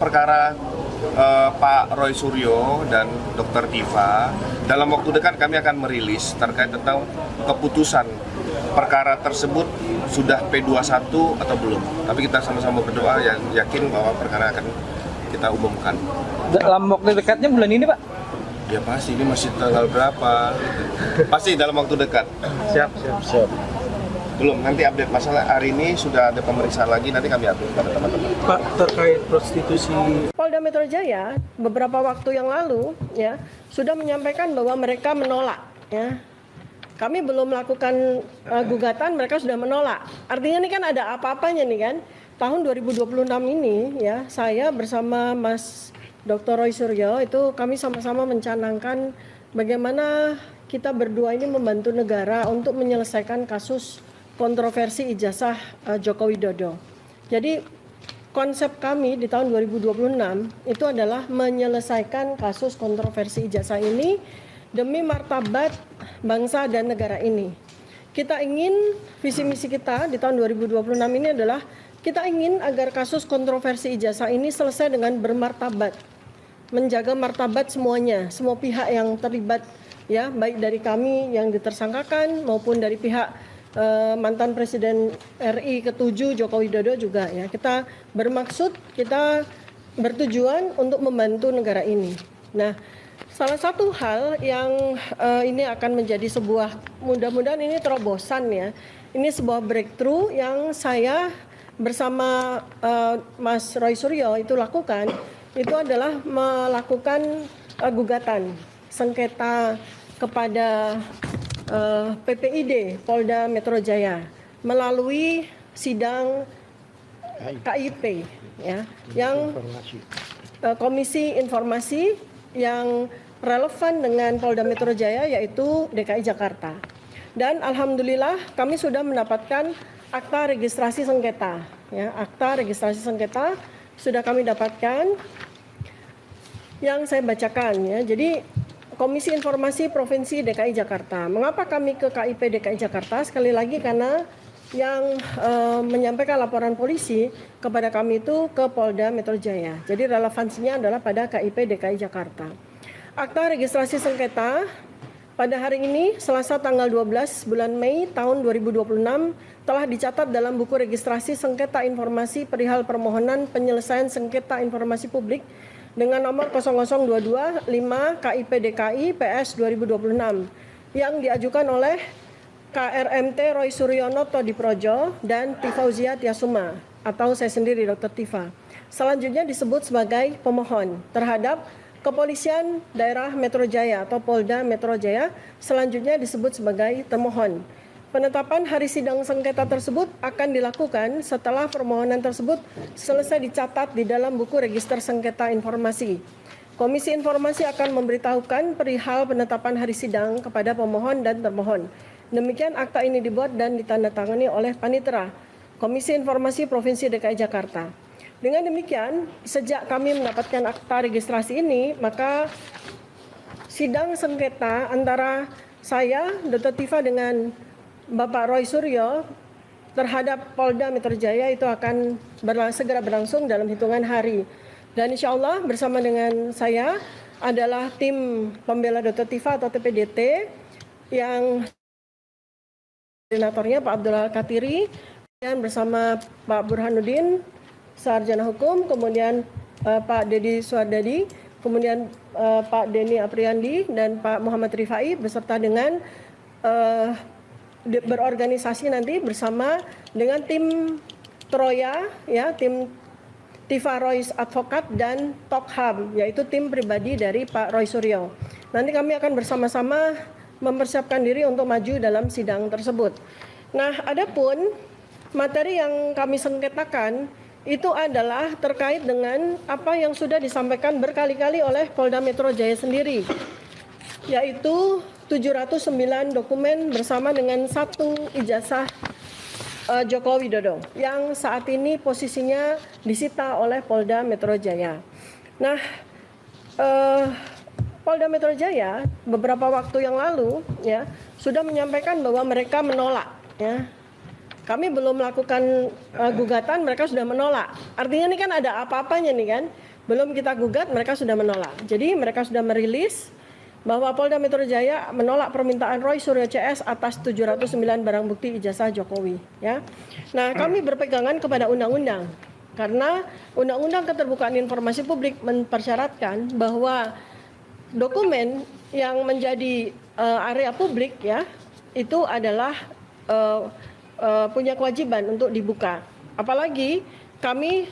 Perkara Pak Roy Suryo dan Dr. Tifa, dalam waktu dekat kami akan merilis terkait tentang keputusan perkara tersebut sudah P21 atau belum. Tapi kita sama-sama berdoa yang yakin bahwa perkara akan kita umumkan. Dalam waktu dekatnya bulan ini, Pak? Ya pasti, ini masih tanggal berapa? Pasti dalam waktu dekat. Siap. Belum, nanti update masalah hari ini sudah ada pemeriksaan lagi, nanti kami update pada teman-teman. Pak, terkait prostitusi. Polda Metro Jaya beberapa waktu yang lalu ya sudah menyampaikan bahwa mereka menolak ya. Kami belum melakukan gugatan, mereka sudah menolak. Artinya ini kan ada apa-apanya nih kan. Tahun 2026 ini ya, saya bersama Mas Dr. Roy Suryo itu kami sama-sama mencanangkan bagaimana kita berdua ini membantu negara untuk menyelesaikan kasus kontroversi ijazah Joko Widodo. Jadi konsep kami di tahun 2026 itu adalah menyelesaikan kasus kontroversi ijazah ini demi martabat bangsa dan negara ini. Kita ingin, visi misi kita di tahun 2026 ini adalah kita ingin agar kasus kontroversi ijazah ini selesai dengan bermartabat, menjaga martabat semuanya, semua pihak yang terlibat ya, baik dari kami yang ditersangkakan maupun dari pihak mantan Presiden RI ke-7 Joko Widodo juga ya. Kita bermaksud, kita bertujuan untuk membantu negara ini. Nah, salah satu hal yang ini akan menjadi sebuah, mudah-mudahan ini terobosan ya. Ini sebuah breakthrough yang saya bersama Mas Roy Suryo itu lakukan, itu adalah melakukan gugatan sengketa kepada PPID Polda Metro Jaya melalui sidang KIP ya, yang Komisi Informasi yang relevan dengan Polda Metro Jaya yaitu DKI Jakarta. Dan alhamdulillah kami sudah mendapatkan akta registrasi sengketa ya, akta registrasi sengketa sudah kami dapatkan yang saya bacakan ya. Jadi Komisi Informasi Provinsi DKI Jakarta. Mengapa kami ke KIP DKI Jakarta? Sekali lagi karena yang menyampaikan laporan polisi kepada kami itu ke Polda Metro Jaya. Jadi relevansinya adalah pada KIP DKI Jakarta. Akta registrasi sengketa pada hari ini Selasa tanggal 12 bulan Mei tahun 2026 telah dicatat dalam buku registrasi sengketa informasi perihal permohonan penyelesaian sengketa informasi publik dengan nomor 00225 KIP DKI PS 2026 yang diajukan oleh KRMT Roy Suryono Todiprojo dan Tifauzia Tiasuma atau saya sendiri Dr. Tifa. Selanjutnya disebut sebagai pemohon terhadap Kepolisian Daerah Metro Jaya atau Polda Metro Jaya, selanjutnya disebut sebagai termohon. Penetapan hari sidang sengketa tersebut akan dilakukan setelah permohonan tersebut selesai dicatat di dalam buku register sengketa informasi. Komisi Informasi akan memberitahukan perihal penetapan hari sidang kepada pemohon dan termohon. Demikian akta ini dibuat dan ditandatangani oleh Panitera, Komisi Informasi Provinsi DKI Jakarta. Dengan demikian, sejak kami mendapatkan akta registrasi ini, maka sidang sengketa antara saya, Dr. Tifa dengan Bapak Roy Suryo terhadap Polda Metro Jaya itu akan segera berlangsung dalam hitungan hari. Dan insya Allah bersama dengan saya adalah tim pembela Dr. Tifa atau TPDT yang koordinatornya Pak Abdullah Katiri, dan bersama Pak Burhanuddin, Sarjana Hukum, kemudian Pak Dedi Suardadi, kemudian Pak Denny Apriandi, dan Pak Muhammad Rifai beserta dengan berorganisasi nanti bersama dengan tim Troya ya, tim Tifa Roy's Advokat dan Tokham, yaitu tim pribadi dari Pak Roy Suryo. Nanti kami akan bersama-sama mempersiapkan diri untuk maju dalam sidang tersebut. Nah, adapun materi yang kami sengketakan itu adalah terkait dengan apa yang sudah disampaikan berkali-kali oleh Polda Metro Jaya sendiri, yaitu 709 dokumen bersama dengan 1 ijazah Joko Widodo yang saat ini posisinya disita oleh Polda Metro Jaya. Nah, Polda Metro Jaya beberapa waktu yang lalu ya sudah menyampaikan bahwa mereka menolak ya. Kami belum melakukan gugatan, mereka sudah menolak. Artinya ini kan ada apa-apanya nih kan. Belum kita gugat, mereka sudah menolak. Jadi mereka sudah merilis bahwa Polda Metro Jaya menolak permintaan Roy Suryo CS atas 709 barang bukti ijazah Jokowi. Ya. Nah, kami berpegangan kepada undang-undang. Karena Undang-Undang Keterbukaan Informasi Publik mempersyaratkan bahwa dokumen yang menjadi area publik ya itu adalah punya kewajiban untuk dibuka. Apalagi kami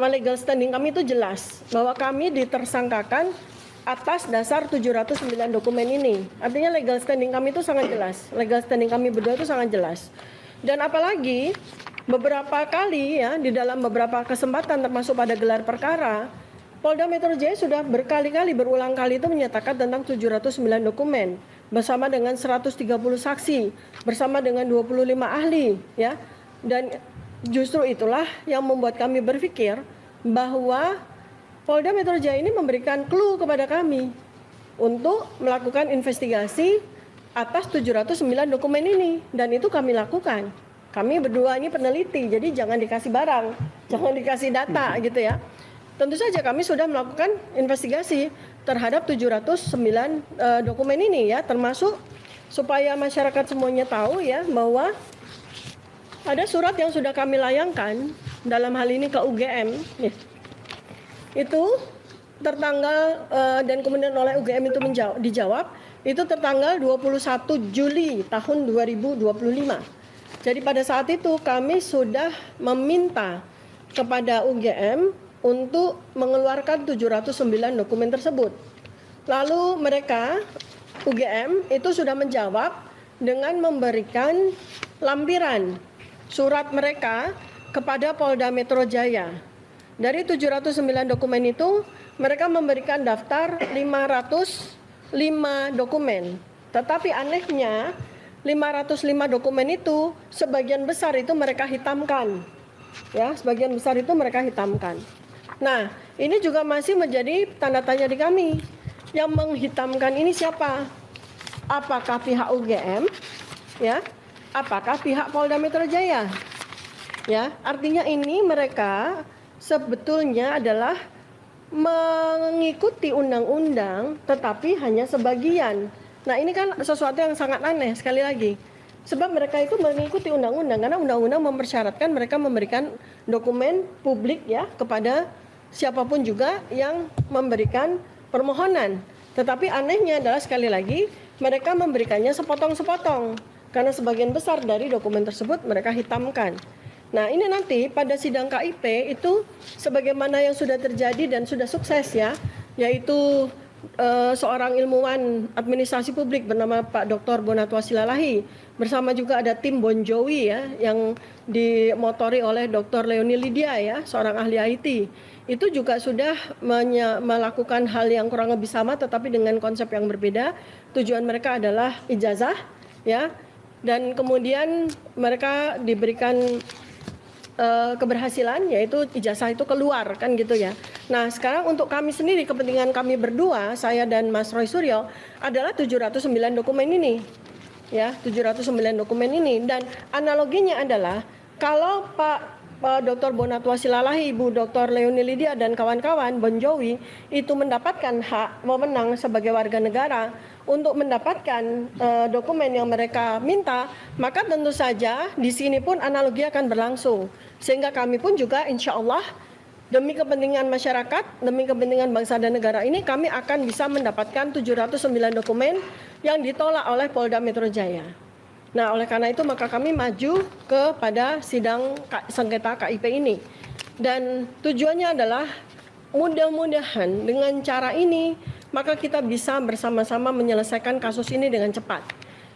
legal standing kami itu jelas bahwa kami ditersangkakan atas dasar 709 dokumen ini. Artinya legal standing kami itu sangat jelas. Legal standing kami berdua itu sangat jelas. Dan apalagi beberapa kali ya di dalam beberapa kesempatan termasuk pada gelar perkara, Polda Metro Jaya sudah berkali-kali berulang kali itu menyatakan tentang 709 dokumen bersama dengan 130 saksi, bersama dengan 25 ahli ya. Dan justru itulah yang membuat kami berpikir bahwa Polda Metro Jaya ini memberikan clue kepada kami untuk melakukan investigasi atas 709 dokumen ini, dan itu kami lakukan. Kami berdua ini peneliti, jadi jangan dikasih barang, jangan dikasih data gitu ya. Tentu saja kami sudah melakukan investigasi terhadap 709 dokumen ini ya, termasuk supaya masyarakat semuanya tahu ya bahwa ada surat yang sudah kami layangkan dalam hal ini ke UGM ya. Itu tertanggal dan kemudian oleh UGM itu dijawab itu tertanggal 21 Juli tahun 2025. Jadi pada saat itu kami sudah meminta kepada UGM untuk mengeluarkan 709 dokumen tersebut. Lalu mereka, UGM, itu sudah menjawab dengan memberikan lampiran surat mereka kepada Polda Metro Jaya. Dari 709 dokumen itu, mereka memberikan daftar 505 dokumen. Tetapi anehnya, 505 dokumen itu, sebagian besar itu mereka hitamkan. Ya, sebagian besar itu mereka hitamkan. Nah, ini juga masih menjadi tanda tanya di kami. Yang menghitamkan ini siapa? Apakah pihak UGM? Ya, apakah pihak Polda Metro Jaya? Ya, artinya ini mereka sebetulnya adalah mengikuti undang-undang, tetapi hanya sebagian. Nah, ini kan sesuatu yang sangat aneh sekali lagi. Sebab mereka itu mengikuti undang-undang karena undang-undang mempersyaratkan mereka memberikan dokumen publik ya kepada siapapun juga yang memberikan permohonan. Tetapi anehnya adalah sekali lagi mereka memberikannya sepotong-sepotong karena sebagian besar dari dokumen tersebut mereka hitamkan. Nah, ini nanti pada sidang KIP itu sebagaimana yang sudah terjadi dan sudah sukses ya, yaitu seorang ilmuwan administrasi publik bernama Pak Dr. Bonatwa Silalahi bersama juga ada tim Bon Jovi ya yang dimotori oleh Dr. Leoni Lydia ya, seorang ahli IT. Itu juga sudah melakukan hal yang kurang lebih sama tetapi dengan konsep yang berbeda. Tujuan mereka adalah ijazah ya, dan kemudian mereka diberikan keberhasilan yaitu ijazah itu keluar kan gitu ya. Nah, sekarang untuk kami sendiri, kepentingan kami berdua, saya dan Mas Roy Suryo adalah 709 dokumen ini. Ya, 709 dokumen ini, dan analoginya adalah kalau Pak Dr. Bonatwa Silalahi, Ibu Dr. Leoni Lydia dan kawan-kawan Bon Jovi itu mendapatkan hak wewenang sebagai warga negara untuk mendapatkan dokumen yang mereka minta, maka tentu saja di sini pun analogi akan berlangsung. Sehingga kami pun juga insya Allah demi kepentingan masyarakat, demi kepentingan bangsa dan negara ini kami akan bisa mendapatkan 709 dokumen yang ditolak oleh Polda Metro Jaya. Nah, oleh karena itu maka kami maju kepada sidang sengketa KIP ini. Dan tujuannya adalah mudah-mudahan dengan cara ini maka kita bisa bersama-sama menyelesaikan kasus ini dengan cepat.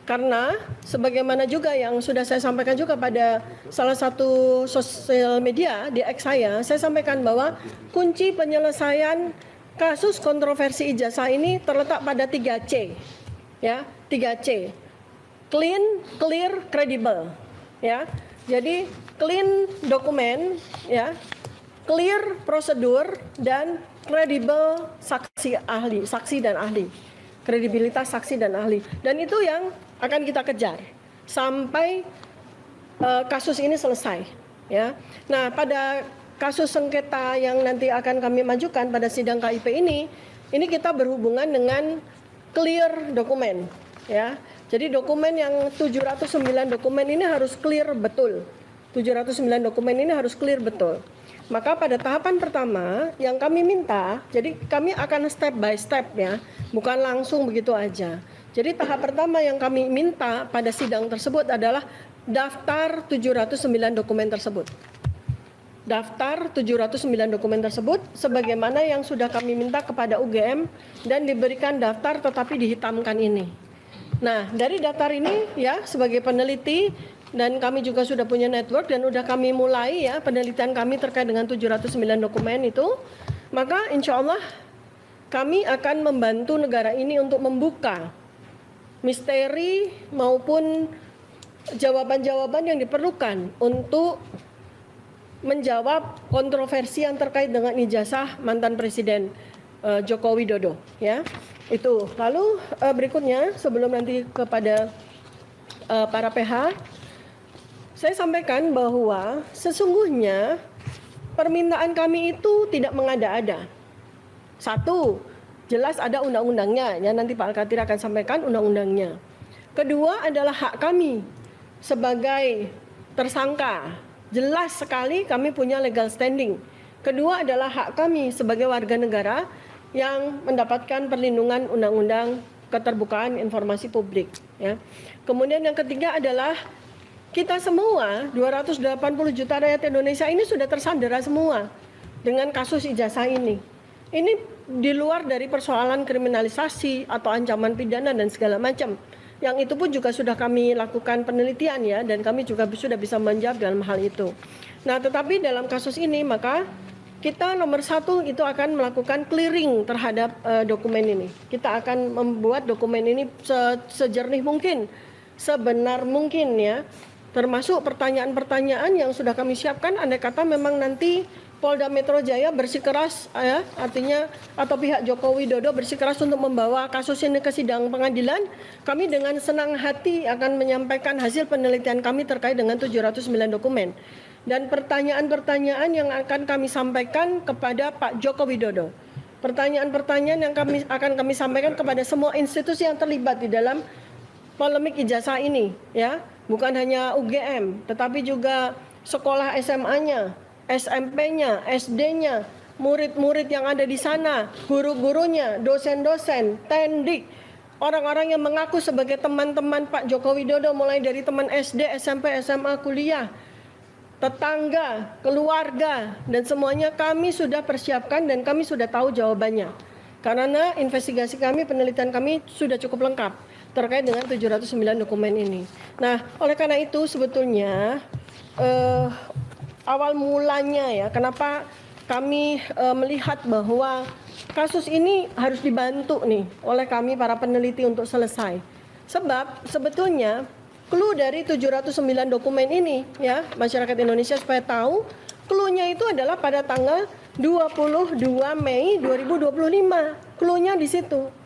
Karena sebagaimana juga yang sudah saya sampaikan juga pada salah satu sosial media di X saya sampaikan bahwa kunci penyelesaian kasus kontroversi ijazah ini terletak pada 3C. Ya, 3C. Clean, clear, credible. Ya. Jadi clean dokumen, ya. Clear prosedur dan credible saksi dan ahli. Kredibilitas saksi dan ahli. Dan itu yang akan kita kejar sampai kasus ini selesai, ya. Nah, pada kasus sengketa yang nanti akan kami majukan pada sidang KIP ini kita berhubungan dengan clear dokumen, ya. Jadi dokumen yang 709 dokumen ini harus clear betul. 709 dokumen ini harus clear betul. Maka pada tahapan pertama yang kami minta, jadi kami akan step by step ya, bukan langsung begitu aja. Jadi tahap pertama yang kami minta pada sidang tersebut adalah daftar 709 dokumen tersebut. Daftar 709 dokumen tersebut sebagaimana yang sudah kami minta kepada UGM dan diberikan daftar tetapi dihitamkan ini. Nah, dari daftar ini ya sebagai peneliti dan kami juga sudah punya network dan sudah kami mulai ya penelitian kami terkait dengan 709 dokumen itu, maka insya Allah kami akan membantu negara ini untuk membuka misteri maupun jawaban-jawaban yang diperlukan untuk menjawab kontroversi yang terkait dengan ijazah mantan Presiden Joko Widodo ya. Itu. Lalu berikutnya sebelum nanti kepada para PH, saya sampaikan bahwa sesungguhnya permintaan kami itu tidak mengada-ada. Satu, jelas ada undang-undangnya, ya nanti Pak Al-Katir akan sampaikan undang-undangnya. Kedua adalah hak kami sebagai tersangka. Jelas sekali kami punya legal standing. Kedua adalah hak kami sebagai warga negara yang mendapatkan perlindungan undang-undang keterbukaan informasi publik. Ya. Kemudian yang ketiga adalah kita semua 280 juta rakyat Indonesia ini sudah tersandera semua dengan kasus ijazah ini. Ini di luar dari persoalan kriminalisasi atau ancaman pidana dan segala macam. Yang itu pun juga sudah kami lakukan penelitian ya, dan kami juga sudah bisa menjawab dalam hal itu. Nah, tetapi dalam kasus ini maka kita nomor satu itu akan melakukan clearing terhadap dokumen ini. Kita akan membuat dokumen ini sejernih mungkin, sebenar mungkin ya. Termasuk pertanyaan-pertanyaan yang sudah kami siapkan, andai kata memang nanti Polda Metro Jaya bersikeras ya, artinya atau pihak Joko Widodo bersikeras untuk membawa kasus ini ke sidang pengadilan, kami dengan senang hati akan menyampaikan hasil penelitian kami terkait dengan 709 dokumen. Dan pertanyaan-pertanyaan yang akan kami sampaikan kepada Pak Joko Widodo. Pertanyaan-pertanyaan yang akan kami sampaikan kepada semua institusi yang terlibat di dalam polemik ijazah ini ya. Bukan hanya UGM, tetapi juga sekolah SMA-nya, SMP-nya, SD-nya, murid-murid yang ada di sana, guru-gurunya, dosen-dosen, tendik, orang-orang yang mengaku sebagai teman-teman Pak Joko Widodo mulai dari teman SD, SMP, SMA, kuliah, tetangga, keluarga, dan semuanya kami sudah persiapkan dan kami sudah tahu jawabannya. Karena investigasi kami, penelitian kami sudah cukup lengkap terkait dengan 709 dokumen ini. Nah, oleh karena itu sebetulnya awal mulanya ya, kenapa kami melihat bahwa kasus ini harus dibantu nih oleh kami para peneliti untuk selesai. Sebab sebetulnya clue dari 709 dokumen ini ya, masyarakat Indonesia supaya tahu, clue-nya itu adalah pada tanggal 22 Mei 2025. Clue-nya di situ.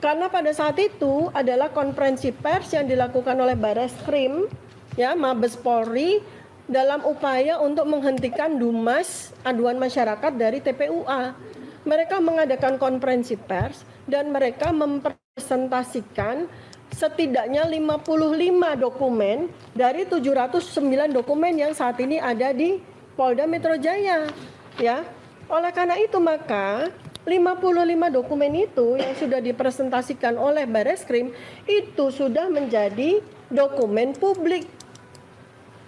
Karena pada saat itu adalah konferensi pers yang dilakukan oleh Barreskrim, ya, Mabes Polri, dalam upaya untuk menghentikan dumas aduan masyarakat dari TPUA. Mereka mengadakan konferensi pers dan mereka mempresentasikan setidaknya 55 dokumen dari 709 dokumen yang saat ini ada di Polda Metro Jaya, ya. Oleh karena itu maka 55 dokumen itu yang sudah dipresentasikan oleh Barreskrim itu sudah menjadi dokumen publik.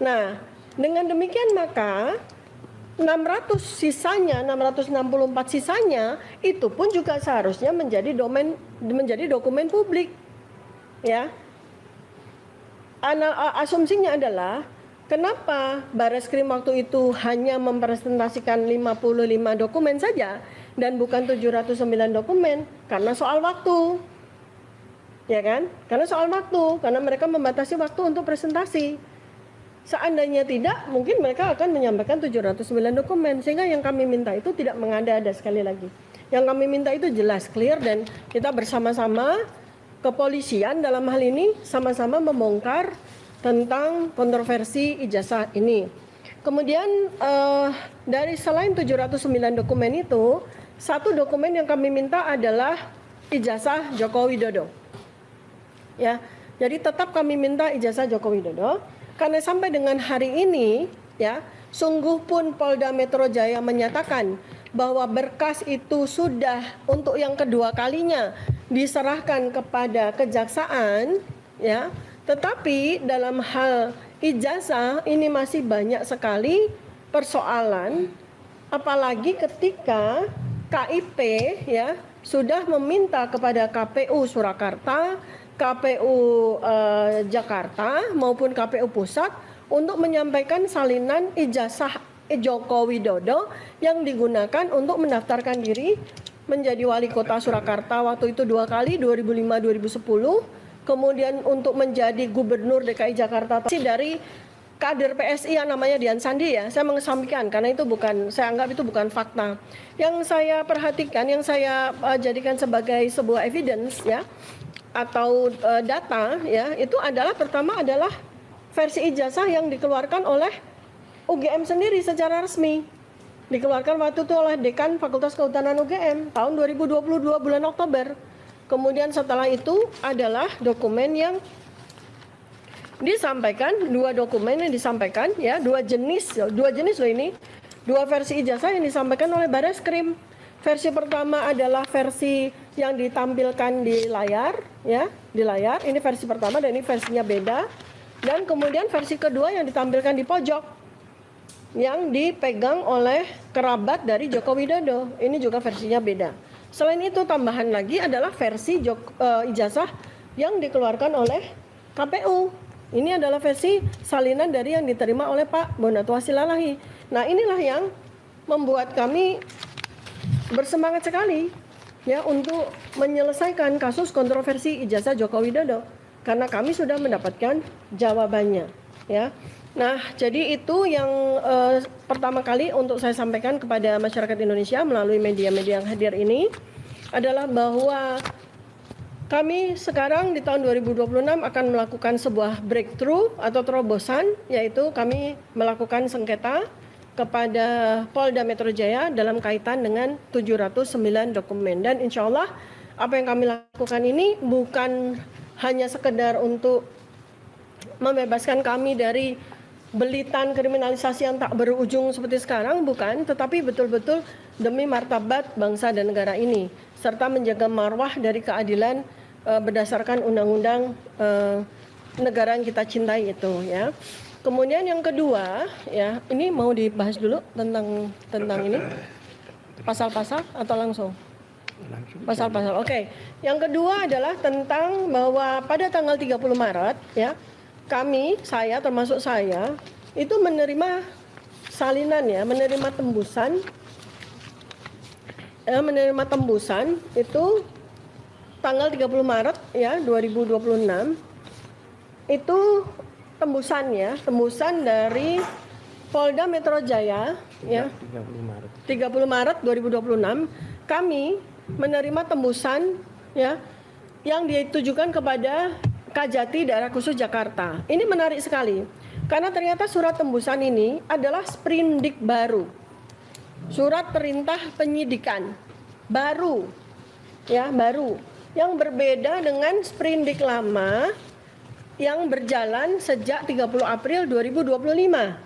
Nah, dengan demikian maka 664 sisanya itu pun juga seharusnya menjadi dokumen publik. Ya. Asumsinya adalah kenapa Barreskrim waktu itu hanya mempresentasikan 55 dokumen saja dan bukan 709 dokumen? Karena soal waktu. Ya kan? Karena soal waktu, karena mereka membatasi waktu untuk presentasi. Seandainya tidak, mungkin mereka akan menyampaikan 709 dokumen. Sehingga yang kami minta itu tidak mengada-ada sekali lagi. Yang kami minta itu jelas, clear, dan kita bersama-sama kepolisian dalam hal ini sama-sama membongkar tentang kontroversi ijazah ini. Kemudian dari selain 709 dokumen itu, satu dokumen yang kami minta adalah ijazah Joko Widodo. Ya, jadi tetap kami minta ijazah Joko Widodo karena sampai dengan hari ini ya, sungguh pun Polda Metro Jaya menyatakan bahwa berkas itu sudah untuk yang kedua kalinya diserahkan kepada kejaksaan ya, tetapi dalam hal ijazah ini masih banyak sekali persoalan, apalagi ketika KIP ya sudah meminta kepada KPU Surakarta, KPU Jakarta maupun KPU Pusat untuk menyampaikan salinan ijazah Joko Widodo yang digunakan untuk mendaftarkan diri menjadi wali kota Surakarta waktu itu 2 kali 2005-2010, kemudian untuk menjadi gubernur DKI Jakarta dari kader PSI yang namanya Dian Sandi ya. Saya mengesampingkan karena itu bukan, saya anggap itu bukan fakta. Yang saya perhatikan, yang saya jadikan sebagai sebuah evidence ya atau data ya, itu adalah pertama adalah versi ijazah yang dikeluarkan oleh UGM sendiri secara resmi. Dikeluarkan waktu itu oleh Dekan Fakultas Kehutanan UGM tahun 2022 bulan Oktober. Kemudian setelah itu adalah dokumen yang disampaikan, 2 dokumen yang disampaikan ya, 2 jenis loh ini. 2 versi ijazah yang disampaikan oleh Bareskrim. Versi pertama adalah versi yang ditampilkan di layar ya, di layar. Ini versi pertama dan ini versinya beda. Dan kemudian versi kedua yang ditampilkan di pojok yang dipegang oleh kerabat dari Joko Widodo. Ini juga versinya beda. Selain itu tambahan lagi adalah versi ijazah yang dikeluarkan oleh KPU. Ini adalah versi salinan dari yang diterima oleh Pak Bonatua Silalahi. Nah, inilah yang membuat kami bersemangat sekali ya untuk menyelesaikan kasus kontroversi ijazah Joko Widodo karena kami sudah mendapatkan jawabannya ya. Nah, jadi itu yang pertama kali untuk saya sampaikan kepada masyarakat Indonesia melalui media-media yang hadir ini adalah bahwa kami sekarang di tahun 2026 akan melakukan sebuah breakthrough atau terobosan, yaitu kami melakukan sengketa kepada Polda Metro Jaya dalam kaitan dengan 709 dokumen. Dan insya Allah apa yang kami lakukan ini bukan hanya sekedar untuk membebaskan kami dari belitan kriminalisasi yang tak berujung seperti sekarang, bukan, tetapi betul-betul demi martabat bangsa dan negara ini, serta menjaga marwah dari keadilan berdasarkan undang-undang negara yang kita cintai itu ya. Kemudian yang kedua ya, ini mau dibahas dulu tentang ini pasal-pasal atau langsung? Pasal-pasal. Oke. Yang kedua adalah tentang bahwa pada tanggal 30 Maret ya, saya termasuk saya itu menerima salinan ya, menerima tembusan itu tanggal 30 Maret ya 2026 itu tembusan dari Polda Metro Jaya ya 30 Maret 2026 kami menerima tembusan ya yang ditujukan kepada Kajati Daerah Khusus Jakarta. Ini menarik sekali karena ternyata surat tembusan ini adalah sprindik baru, surat perintah penyidikan baru ya, baru yang berbeda dengan sprindik lama yang berjalan sejak 30 April 2025,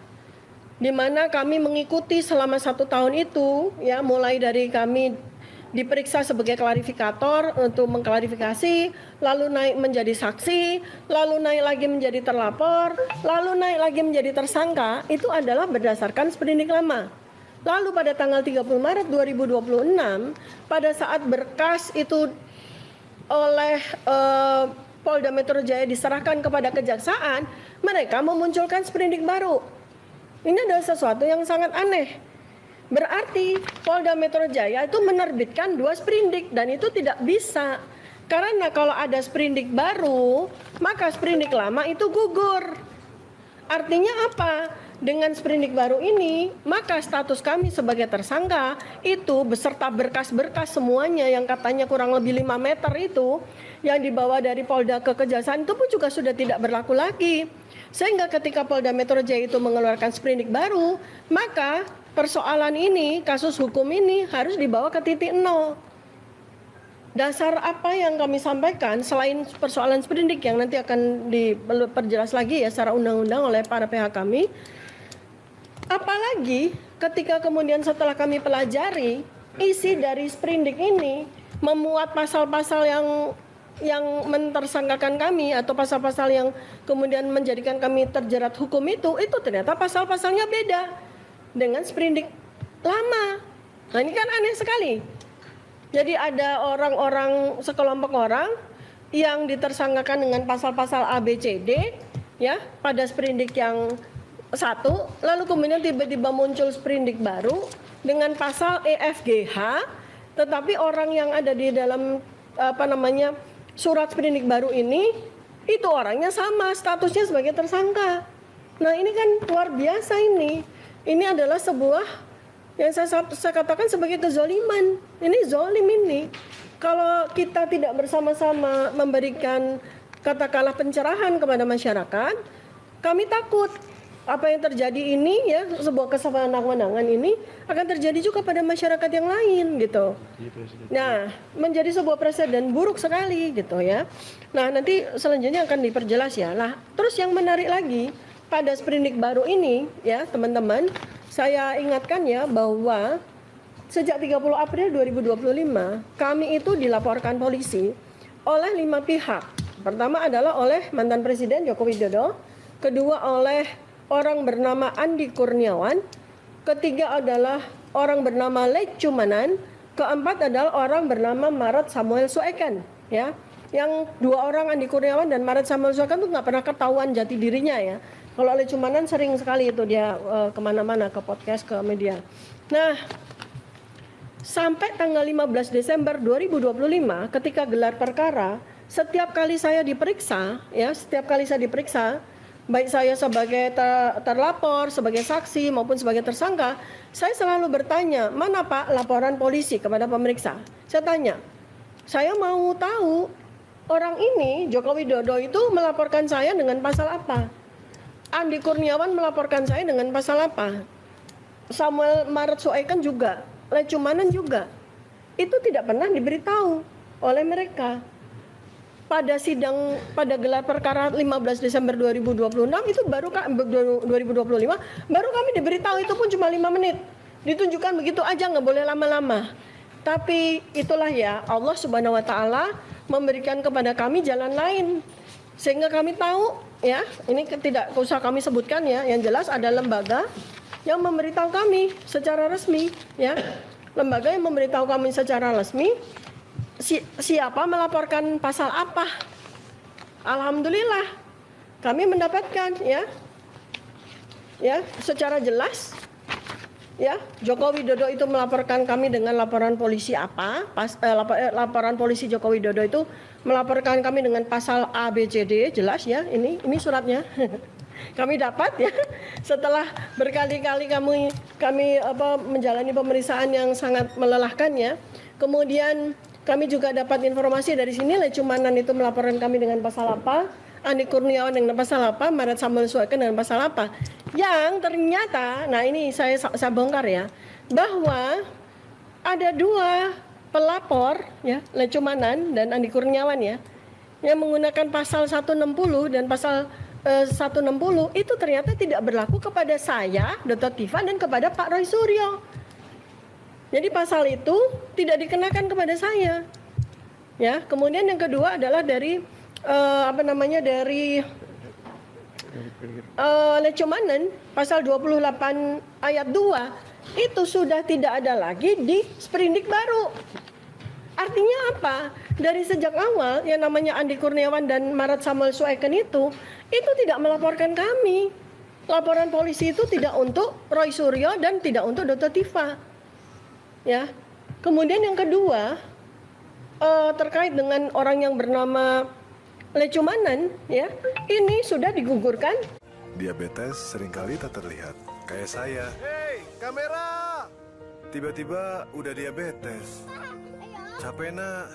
di mana kami mengikuti selama 1 tahun itu ya, mulai dari kami diperiksa sebagai klarifikator untuk mengklarifikasi, lalu naik menjadi saksi, lalu naik lagi menjadi terlapor, lalu naik lagi menjadi tersangka. Itu adalah berdasarkan sprindik lama. Lalu pada tanggal 30 Maret 2026 pada saat berkas itu oleh Polda Metro Jaya diserahkan kepada kejaksaan, mereka memunculkan sprindik baru. Ini adalah sesuatu yang sangat aneh. Berarti Polda Metro Jaya itu menerbitkan 2 sprindik dan itu tidak bisa. Karena kalau ada sprindik baru, maka sprindik lama itu gugur. Artinya apa? dengan sprindik baru ini, maka status kami sebagai tersangka itu beserta berkas-berkas semuanya yang katanya kurang lebih 5 meter itu yang dibawa dari Polda ke Kejaksaan itu pun juga sudah tidak berlaku lagi. Sehingga ketika Polda Metro Jaya itu mengeluarkan sprindik baru, maka persoalan ini, kasus hukum ini harus dibawa ke titik nol. Dasar apa yang kami sampaikan selain persoalan sprindik yang nanti akan diperjelas lagi ya secara undang-undang oleh para pihak kami. Apalagi ketika kemudian setelah kami pelajari isi dari sprindik ini memuat pasal-pasal yang mentersangkakan kami atau pasal-pasal yang kemudian menjadikan kami terjerat hukum itu ternyata pasal-pasalnya beda dengan sprindik lama. Nah ini kan aneh sekali. Jadi ada orang-orang, sekelompok orang yang ditersangkakan dengan pasal-pasal A, B, C, D ya pada sprindik yang satu, lalu kemudian tiba-tiba muncul sprindik baru dengan pasal E, F, G, H, tetapi orang yang ada di dalam surat sprindik baru ini itu orangnya sama, statusnya sebagai tersangka. Nah ini kan luar biasa ini. Ini adalah sebuah yang saya katakan sebagai kezoliman. Ini zolim ini. Kalau kita tidak bersama-sama memberikan katakanlah pencerahan kepada masyarakat, kami takut apa yang terjadi ini ya sebuah kesewenang-wenangan ini akan terjadi juga pada masyarakat yang lain gitu. Nah, menjadi sebuah presiden buruk sekali gitu ya. Nah, nanti selanjutnya akan diperjelas ya. Nah, terus yang menarik lagi pada sprindik baru ini ya, teman-teman, saya ingatkan ya bahwa sejak 30 April 2025 kami itu dilaporkan polisi oleh 5 pihak. Pertama adalah oleh mantan Presiden Joko Widodo, kedua oleh orang bernama Andi Kurniawan, ketiga adalah orang bernama Lei Cumanan, keempat adalah orang bernama Maret Samuel Sueken, ya. Yang dua orang Andi Kurniawan dan Maret Samuel Sueken itu nggak pernah ketahuan jati dirinya ya. Kalau Lei Cumanan sering sekali itu dia kemana-mana, ke podcast, ke media. Nah, sampai tanggal 15 Desember 2025 ketika gelar perkara, setiap kali saya diperiksa, baik saya sebagai terlapor, sebagai saksi maupun sebagai tersangka, saya selalu bertanya, mana Pak laporan polisi kepada pemeriksa? Saya tanya, saya mau tahu orang ini, Joko Widodo itu melaporkan saya dengan pasal apa? Andi Kurniawan melaporkan saya dengan pasal apa? Samuel Maret Sueken juga, Lei Cumanan juga. Itu tidak pernah diberitahu oleh mereka. Pada sidang pada gelar perkara 15 Desember 2026 itu baru 2025 baru kami diberitahu, itu pun cuma 5 menit. Ditunjukkan begitu aja, nggak boleh lama-lama. Tapi itulah ya, Allah Subhanahu wa taala memberikan kepada kami jalan lain sehingga kami tahu ya, ini tidak usah kami sebutkan ya, yang jelas ada lembaga yang memberitahu kami secara resmi ya. Lembaga yang memberitahu kami secara resmi siapa melaporkan pasal apa. Alhamdulillah kami mendapatkan ya secara jelas ya, Joko Widodo itu melaporkan kami dengan laporan polisi apa, laporan polisi Joko Widodo itu melaporkan kami dengan pasal A, B, C, D, jelas ya, ini suratnya. Kami dapat ya setelah berkali-kali kami menjalani pemeriksaan yang sangat melelahkan ya. Kemudian kami juga dapat informasi dari sini, Lei Cumanan itu melaporkan kami dengan pasal apa, Andi Kurniawan dengan pasal apa, Maret Samuel Sueken dengan pasal apa. Yang ternyata, nah ini saya bongkar ya, bahwa ada 2 pelapor ya, Lei Cumanan dan Andi Kurniawan ya, yang menggunakan pasal 160 dan pasal 160 itu ternyata tidak berlaku kepada saya, Dr. Tifa, dan kepada Pak Roy Suryo. Jadi pasal itu tidak dikenakan kepada saya. Ya, kemudian yang kedua adalah dari Lei Cumanan pasal 28 ayat 2 itu sudah tidak ada lagi di sprindik baru. Artinya apa? Dari sejak awal yang namanya Andi Kurniawan dan Maret Samuel Sueken itu tidak melaporkan kami. Laporan polisi itu tidak untuk Roy Suryo dan tidak untuk Dr. Tifa. Ya. Kemudian yang kedua terkait dengan orang yang bernama Lei Cumanan ya, ini sudah digugurkan Diabetes seringkali tak terlihat. Kayak saya. Hei, kamera! Tiba-tiba udah diabetes. Capek nak.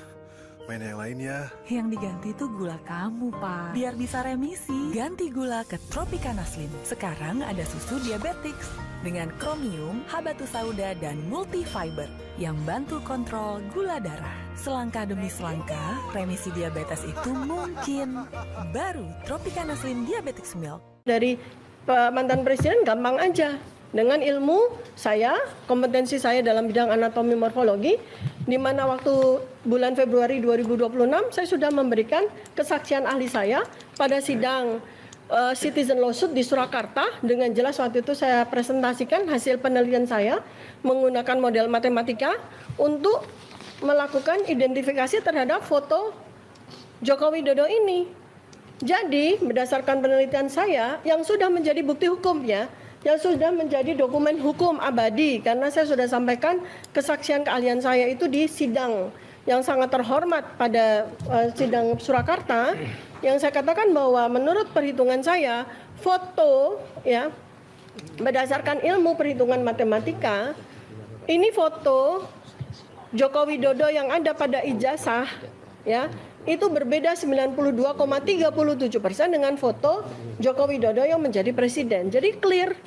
Main yang lain ya. Yang diganti tuh gula kamu, Pak. Biar bisa remisi, ganti gula ke Tropicana Slim. Sekarang ada susu Diabetics dengan kromium, habatus sauda, dan multifiber yang bantu kontrol gula darah. Selangkah demi selangkah, remisi diabetes itu mungkin. Baru Tropicana Slim Diabetics Milk. Dari mantan presiden gampang aja. Dengan ilmu saya, kompetensi saya dalam bidang anatomi morfologi, di mana waktu bulan Februari 2026 saya sudah memberikan kesaksian ahli saya pada sidang citizen lawsuit di Surakarta. Dengan jelas waktu itu saya presentasikan hasil penelitian saya menggunakan model matematika untuk melakukan identifikasi terhadap foto Joko Widodo ini. Jadi berdasarkan penelitian saya yang sudah menjadi bukti hukumnya, yang sudah menjadi dokumen hukum abadi, karena saya sudah sampaikan kesaksian keahlian saya itu di sidang yang sangat terhormat pada sidang Surakarta, yang saya katakan bahwa menurut perhitungan saya foto ya berdasarkan ilmu perhitungan matematika, ini foto Joko Widodo yang ada pada ijazah ya itu berbeda 92,37% dengan foto Joko Widodo yang menjadi presiden. Jadi clear.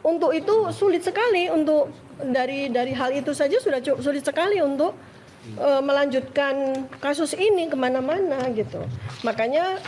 Untuk itu sulit sekali untuk dari hal itu saja sudah sulit sekali untuk melanjutkan kasus ini kemana-mana gitu. Makanya